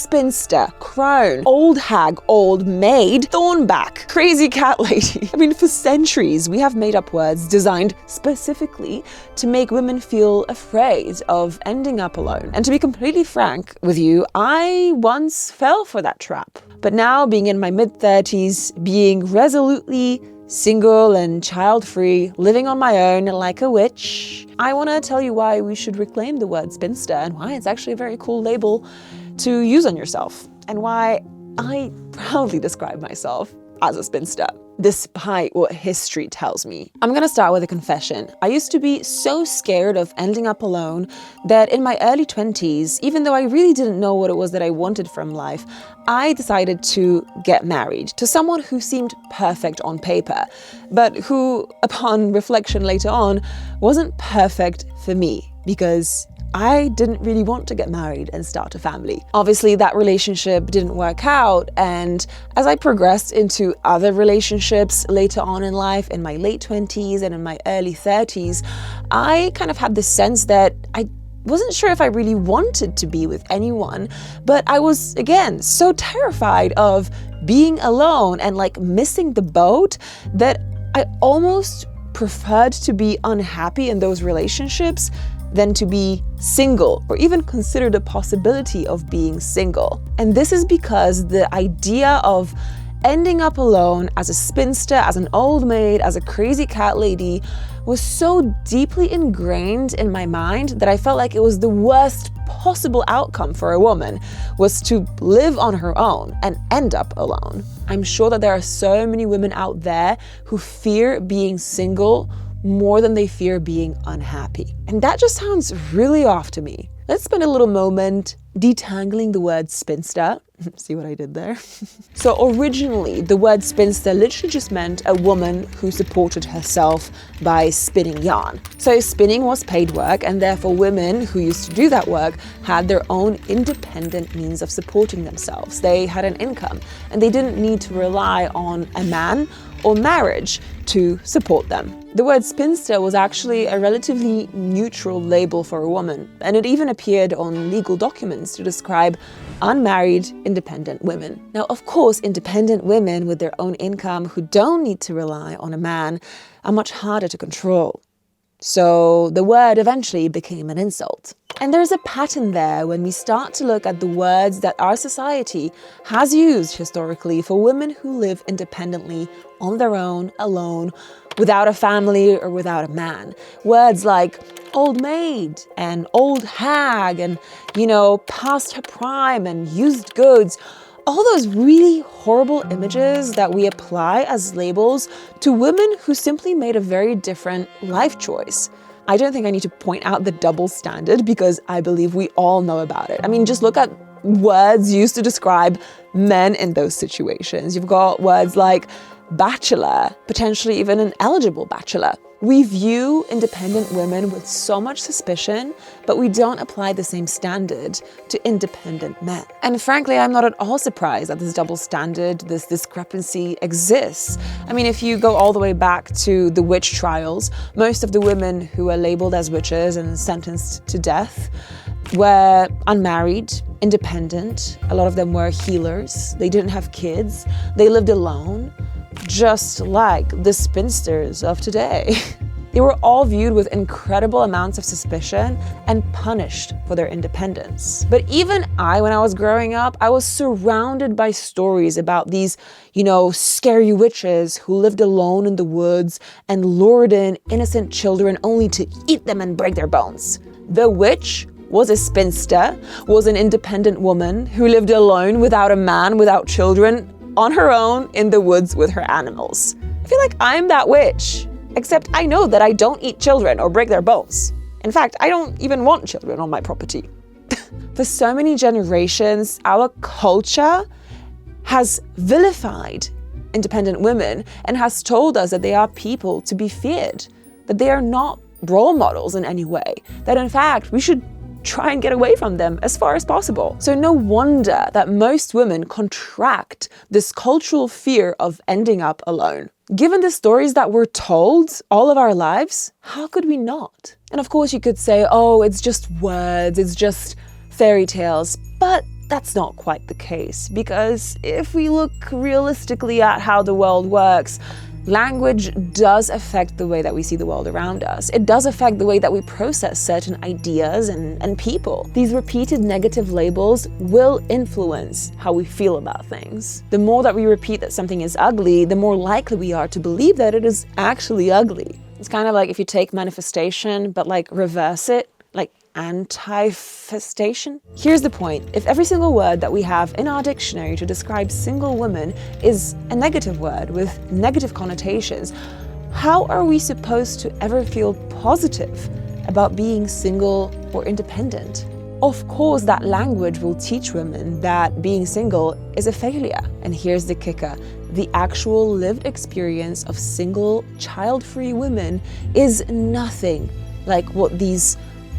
spinster, crone, old hag, old maid, thornback, crazy cat lady. I mean, for centuries, we have made up words designed specifically to make women feel afraid of ending up alone. And to be completely frank with you, I once fell for that trap. But now, being in my mid-30s, being resolutely single and child-free, living on my own like a witch, I want to tell you why we should reclaim the word spinster and why it's actually a very cool label to use on yourself, and why I proudly describe myself as a spinster, despite what history tells me. I'm gonna start with a confession. I used to be so scared of ending up alone that in my early 20s, even though I really didn't know what it was that I wanted from life, I decided to get married to someone who seemed perfect on paper, but who, upon reflection later on, wasn't perfect for me, because I didn't really want to get married and start a family. Obviously, that relationship didn't work out, and as I progressed into other relationships later on in life, in my late 20s and in my early 30s, I kind of had this sense that I wasn't sure if I really wanted to be with anyone, but I was, again, so terrified of being alone and like missing the boat that I almost preferred to be unhappy in those relationships than to be single, or even consider the possibility of being single. And this is because the idea of ending up alone as a spinster, as an old maid, as a crazy cat lady was so deeply ingrained in my mind that I felt like it was the worst possible outcome for a woman, was to live on her own and end up alone. I'm sure that there are so many women out there who fear being single more than they fear being unhappy. And that just sounds really off to me. Let's spend a little moment detangling the word spinster. See what I did there? So originally, the word spinster literally just meant a woman who supported herself by spinning yarn. So spinning was paid work, and therefore women who used to do that work had their own independent means of supporting themselves. They had an income, and they didn't need to rely on a man or marriage to support them. The word spinster was actually a relatively neutral label for a woman, and it even appeared on legal documents to describe unmarried, independent women. Now, of course, independent women with their own income who don't need to rely on a man are much harder to control. So the word eventually became an insult. And there's a pattern there when we start to look at the words that our society has used historically for women who live independently, on their own, alone, without a family or without a man. Words like old maid and old hag and, past her prime and used goods. All those really horrible images that we apply as labels to women who simply made a very different life choice. I don't think I need to point out the double standard because I believe we all know about it. I mean, just look at words used to describe men in those situations. You've got words like bachelor, potentially even an eligible bachelor. We view independent women with so much suspicion, but we don't apply the same standard to independent men. And frankly, I'm not at all surprised that this double standard, this discrepancy exists. I mean, if you go all the way back to the witch trials, most of the women who were labeled as witches and sentenced to death were unmarried, independent. A lot of them were healers. They didn't have kids. They lived alone, just like the spinsters of today. They were all viewed with incredible amounts of suspicion and punished for their independence. But even when I was growing up, I was surrounded by stories about these, scary witches who lived alone in the woods and lured in innocent children only to eat them and break their bones. The witch was a spinster, was an independent woman who lived alone without a man, without children, on her own in the woods with her animals. I feel like I'm that witch, except I know that I don't eat children or break their bones. In fact, I don't even want children on my property. For so many generations, our culture has vilified independent women and has told us that they are people to be feared, that they are not role models in any way, that in fact we should try and get away from them as far as possible. So no wonder that most women contract this cultural fear of ending up alone. Given the stories that we're told all of our lives, how could we not? And of course you could say, oh, it's just words, it's just fairy tales. But that's not quite the case, because if we look realistically at how the world works, language does affect the way that we see the world around us. It does affect the way that we process certain ideas and people. These repeated negative labels will influence how we feel about things. The more that we repeat that something is ugly, the more likely we are to believe that it is actually ugly. It's kind of like if you take manifestation, but like reverse it, like anti-festation. Here's the point. If every single word that we have in our dictionary to describe single women is a negative word with negative connotations, how are we supposed to ever feel positive about being single or independent? Of course, that language will teach women that being single is a failure. And here's the kicker. The actual lived experience of single, child-free women is nothing like what these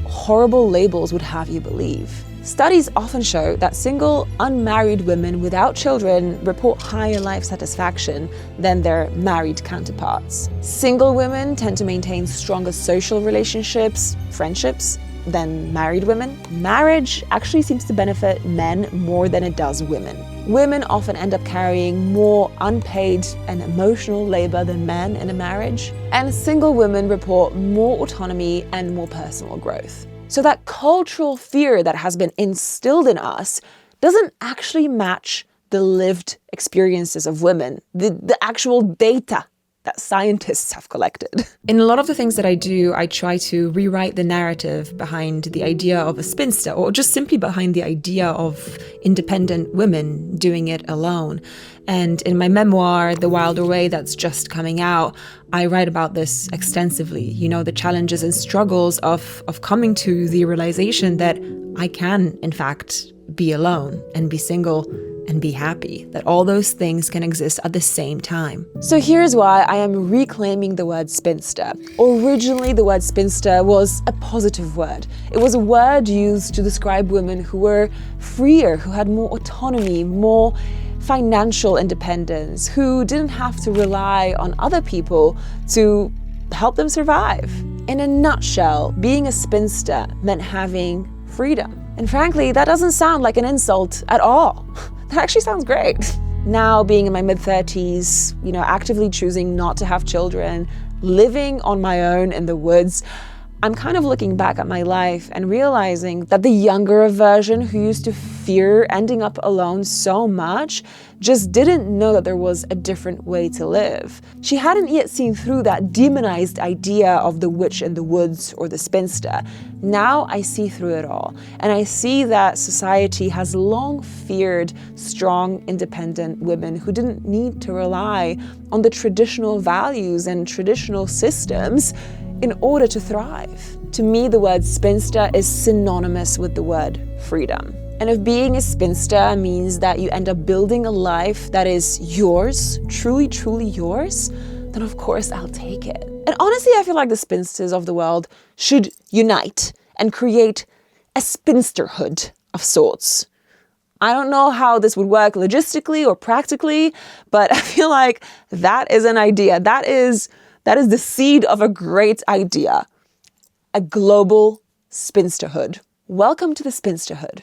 horrible labels would have you believe. Studies often show that single, unmarried women without children report higher life satisfaction than their married counterparts. Single women tend to maintain stronger social relationships, friendships, than married women. Marriage actually seems to benefit men more than it does women. Women often end up carrying more unpaid and emotional labor than men in a marriage, and single women report more autonomy and more personal growth. So that cultural fear that has been instilled in us doesn't actually match the lived experiences of women, the actual data that scientists have collected. In a lot of the things that I do, I try to rewrite the narrative behind the idea of a spinster, or just simply behind the idea of independent women doing it alone. And in my memoir, The Wilder Way, that's just coming out, I write about this extensively. You know, the challenges and struggles of coming to the realization that I can, in fact, be alone and be single and be happy, that all those things can exist at the same time. So here's why I am reclaiming the word spinster. Originally, the word spinster was a positive word. It was a word used to describe women who were freer, who had more autonomy, more financial independence, who didn't have to rely on other people to help them survive. In a nutshell, being a spinster meant having freedom. And frankly, that doesn't sound like an insult at all. That actually sounds great. Now, being in my mid-30s, you know, actively choosing not to have children, living on my own in the woods, I'm kind of looking back at my life and realizing that the younger version who used to fear ending up alone so much just didn't know that there was a different way to live. She hadn't yet seen through that demonized idea of the witch in the woods or the spinster. Now I see through it all, and I see that society has long feared strong, independent women who didn't need to rely on the traditional values and traditional systems in order to thrive. To me, the word spinster is synonymous with the word freedom. And if being a spinster means that you end up building a life that is yours, truly, truly yours, then of course I'll take it. And honestly, I feel like the spinsters of the world should unite and create a spinsterhood of sorts. I don't know how this would work logistically or practically, but I feel like that is an idea. That is the seed of a great idea. A global spinsterhood. Welcome to the spinsterhood.